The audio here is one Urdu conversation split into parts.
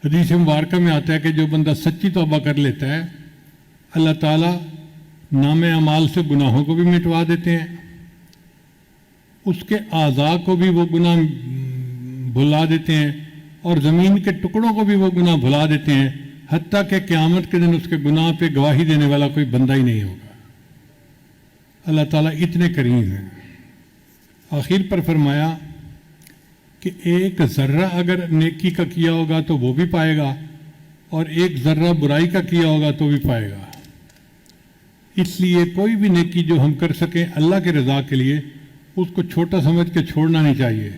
حدیث مبارکہ میں آتا ہے کہ جو بندہ سچی توبہ کر لیتا ہے اللہ تعالیٰ نام اعمال سے گناہوں کو بھی مٹوا دیتے ہیں، اس کے اعضاء کو بھی وہ گناہ بھلا دیتے ہیں، اور زمین کے ٹکڑوں کو بھی وہ گناہ بھلا دیتے ہیں، حتیٰ کہ قیامت کے دن اس کے گناہ پہ گواہی دینے والا کوئی بندہ ہی نہیں ہوگا۔ اللہ تعالیٰ اتنے کریم ہیں۔ آخر پر فرمایا کہ ایک ذرہ اگر نیکی کا کیا ہوگا تو وہ بھی پائے گا، اور ایک ذرہ برائی کا کیا ہوگا تو بھی پائے گا۔ اس لیے کوئی بھی نیکی جو ہم کر سکیں اللہ کے رضا کے لیے، اس کو چھوٹا سمجھ کے چھوڑنا نہیں چاہیے،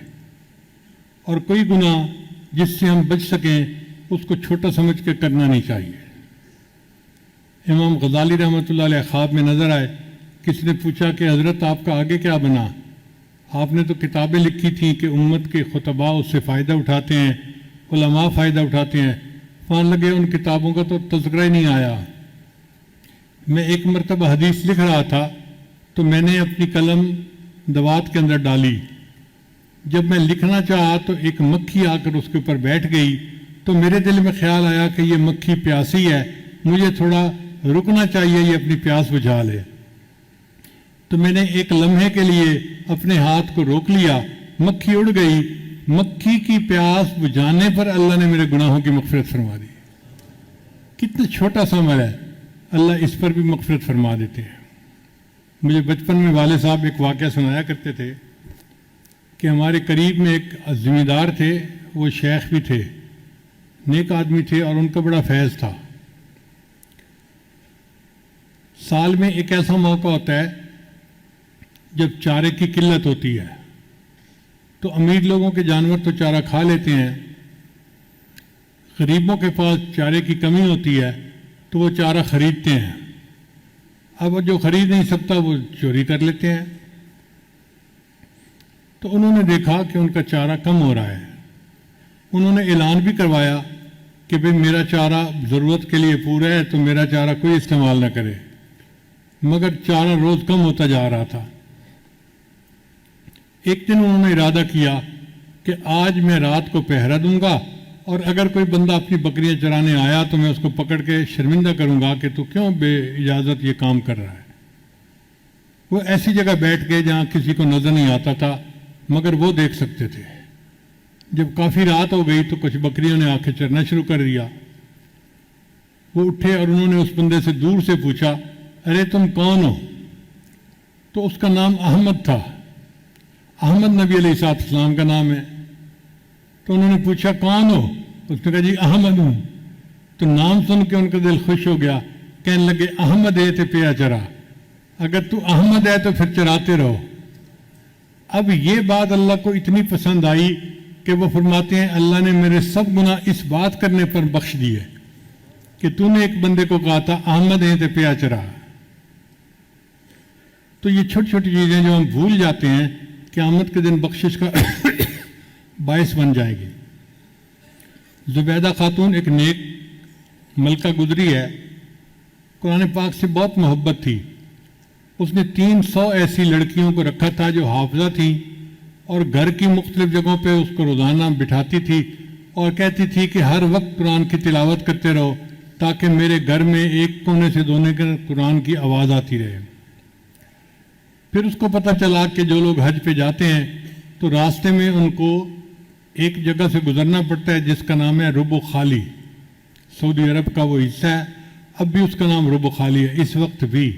اور کوئی گناہ جس سے ہم بچ سکیں اس کو چھوٹا سمجھ کے کرنا نہیں چاہیے۔ امام غزالی رحمۃ اللہ علیہ خواب میں نظر آئے، کسی نے پوچھا کہ حضرت آپ کا آگے کیا بنا؟ آپ نے تو کتابیں لکھی تھیں کہ امت کے خطباء اس سے فائدہ اٹھاتے ہیں، علماء فائدہ اٹھاتے ہیں، فان لگے ان کتابوں کا تو تذکرہ ہی نہیں آیا۔ میں ایک مرتبہ حدیث لکھ رہا تھا تو میں نے اپنی قلم دوات کے اندر ڈالی، جب میں لکھنا چاہا تو ایک مکھی آ کر اس کے اوپر بیٹھ گئی، تو میرے دل میں خیال آیا کہ یہ مکھی پیاسی ہے، مجھے تھوڑا رکنا چاہیے، یہ اپنی پیاس بجھا لے۔ تو میں نے ایک لمحے کے لیے اپنے ہاتھ کو روک لیا، مکھی اڑ گئی، مکھی کی پیاس بجھانے پر اللہ نے میرے گناہوں کی مغفرت فرما دی۔ کتنا چھوٹا سا عمل ہے، اللہ اس پر بھی مغفرت فرما دیتے ہیں۔ مجھے بچپن میں والد صاحب ایک واقعہ سنایا کرتے تھے کہ ہمارے قریب میں ایک ذمہ دار تھے، وہ شیخ بھی تھے، نیک آدمی تھے، اور ان کا بڑا فیض تھا۔ سال میں ایک ایسا موقع ہوتا ہے جب چارے کی قلت ہوتی ہے، تو امیر لوگوں کے جانور تو چارہ کھا لیتے ہیں، غریبوں کے پاس چارے کی کمی ہوتی ہے تو وہ چارہ خریدتے ہیں۔ اب جو خرید نہیں سکتا وہ چوری کر لیتے ہیں۔ تو انہوں نے دیکھا کہ ان کا چارہ کم ہو رہا ہے، انہوں نے اعلان بھی کروایا کہ بھئی میرا چارہ ضرورت کے لیے پورا ہے تو میرا چارہ کوئی استعمال نہ کرے، مگر چارہ روز کم ہوتا جا رہا تھا۔ ایک دن انہوں نے ارادہ کیا کہ آج میں رات کو پہرا دوں گا، اور اگر کوئی بندہ اپنی بکریاں چرانے آیا تو میں اس کو پکڑ کے شرمندہ کروں گا کہ تو کیوں بے اجازت یہ کام کر رہا ہے۔ وہ ایسی جگہ بیٹھ گئے جہاں کسی کو نظر نہیں آتا تھا، مگر وہ دیکھ سکتے تھے۔ جب کافی رات ہو گئی تو کچھ بکریوں نے آ کے چرنا شروع کر دیا۔ وہ اٹھے اور انہوں نے اس بندے سے دور سے پوچھا، ارے تم کون ہو؟ تو اس کا نام احمد تھا، احمد نبی علیہ السلام کا نام ہے۔ تو انہوں نے پوچھا کون ہو؟ اس نے کہا جی احمد ہوں۔ تو نام سن کے ان کا دل خوش ہو گیا، کہنے لگے احمد ہے تو پیا چرا، اگر تو احمد ہے تو پھر چراتے رہو۔ اب یہ بات اللہ کو اتنی پسند آئی کہ وہ فرماتے ہیں اللہ نے میرے سب گناہ اس بات کرنے پر بخش دیے کہ تو نے ایک بندے کو کہا تھا احمد ہے تو پیا چرا۔ تو یہ چھوٹی چھوٹی چیزیں جو ہم بھول جاتے ہیں، قیامت کے دن بخشش کا باعث بن جائے گی۔ زبیدہ خاتون ایک نیک ملکہ گزری ہے، قرآن پاک سے بہت محبت تھی۔ اس نے 300 ایسی لڑکیوں کو رکھا تھا جو حافظہ تھیں، اور گھر کی مختلف جگہوں پہ اس کو روزانہ بٹھاتی تھی اور کہتی تھی کہ ہر وقت قرآن کی تلاوت کرتے رہو تاکہ میرے گھر میں ایک کونے سے دونے کے قرآن کی آواز آتی رہے۔ پھر اس کو پتہ چلا کہ جو لوگ حج پہ جاتے ہیں تو راستے میں ان کو ایک جگہ سے گزرنا پڑتا ہے جس کا نام ہے رب و خالی، سعودی عرب کا وہ حصہ ہے، اب بھی اس کا نام رب و خالی ہے، اس وقت بھی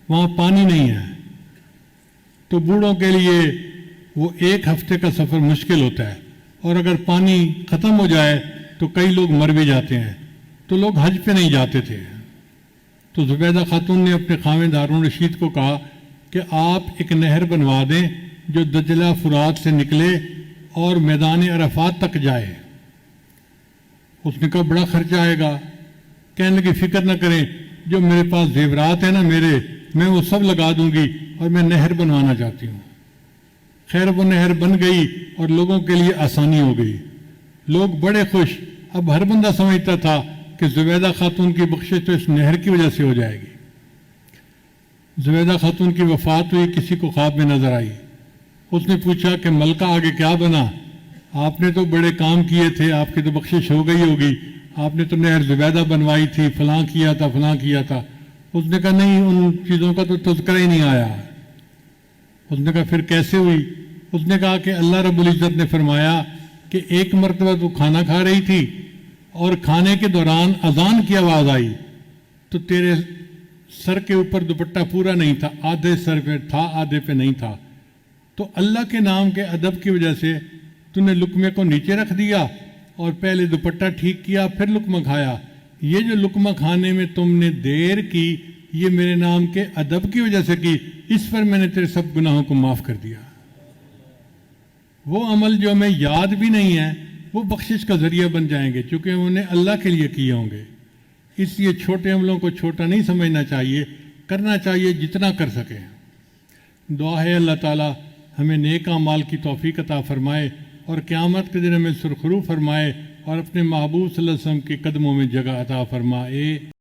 وہاں پانی نہیں ہے۔ تو بوڑھوں کے لیے وہ ایک ہفتے کا سفر مشکل ہوتا ہے، اور اگر پانی ختم ہو جائے تو کئی لوگ مر بھی جاتے ہیں، تو لوگ حج پہ نہیں جاتے تھے۔ تو زبیدہ خاتون نے اپنے خاوند ہارون رشید کو کہا کہ آپ ایک نہر بنوا دیں جو دجلہ فرات سے نکلے اور میدان عرفات تک جائے۔ اس نے کہا بڑا خرچہ آئے گا، کہنے لگے فکر نہ کریں، جو میرے پاس زیورات ہیں نا میں وہ سب لگا دوں گی، اور میں نہر بنوانا چاہتی ہوں۔ خیر وہ نہر بن گئی اور لوگوں کے لیے آسانی ہو گئی، لوگ بڑے خوش۔ اب ہر بندہ سمجھتا تھا کہ زبیدہ خاتون کی بخشش تو اس نہر کی وجہ سے ہو جائے گی۔ زبیدہ خاتون کی وفات ہوئی، کسی کو خواب میں نظر آئی، اس نے پوچھا کہ ملکہ آگے کیا بنا؟ آپ نے تو بڑے کام کیے تھے، آپ کی تو بخشش ہو گئی ہوگی، آپ نے تو نہر زبیدہ بنوائی تھی، فلاں کیا تھا فلاں کیا تھا۔ اس نے کہا نہیں، ان چیزوں کا تو تذکرہ ہی نہیں آیا۔ اس نے کہا پھر کیسے ہوئی؟ اس نے کہا کہ اللہ رب العزت نے فرمایا کہ ایک مرتبہ تو کھانا کھا رہی تھی اور کھانے کے دوران اذان کی آواز آئی تو تیرے سر کے اوپر دوپٹہ پورا نہیں تھا، آدھے سر پہ تھا آدھے پہ نہیں تھا، تو اللہ کے نام کے ادب کی وجہ سے تو نے لقمے کو نیچے رکھ دیا اور پہلے دوپٹہ ٹھیک کیا پھر لقمہ کھایا۔ یہ جو لقمہ کھانے میں تم نے دیر کی، یہ میرے نام کے ادب کی وجہ سے کی، اس پر میں نے تیرے سب گناہوں کو معاف کر دیا۔ وہ عمل جو ہمیں یاد بھی نہیں ہے وہ بخشش کا ذریعہ بن جائیں گے، چونکہ انہیں اللہ کے لیے کیے ہوں گے۔ اس لیے چھوٹے عملوں کو چھوٹا نہیں سمجھنا چاہیے، کرنا چاہیے جتنا کر سکیں۔ دعا ہے اللہ تعالیٰ ہمیں نیک اعمال کی توفیق عطا فرمائے اور قیامت کے دن ہمیں سرخرو فرمائے اور اپنے محبوب صلی اللہ علیہ وسلم کے قدموں میں جگہ عطا فرمائے۔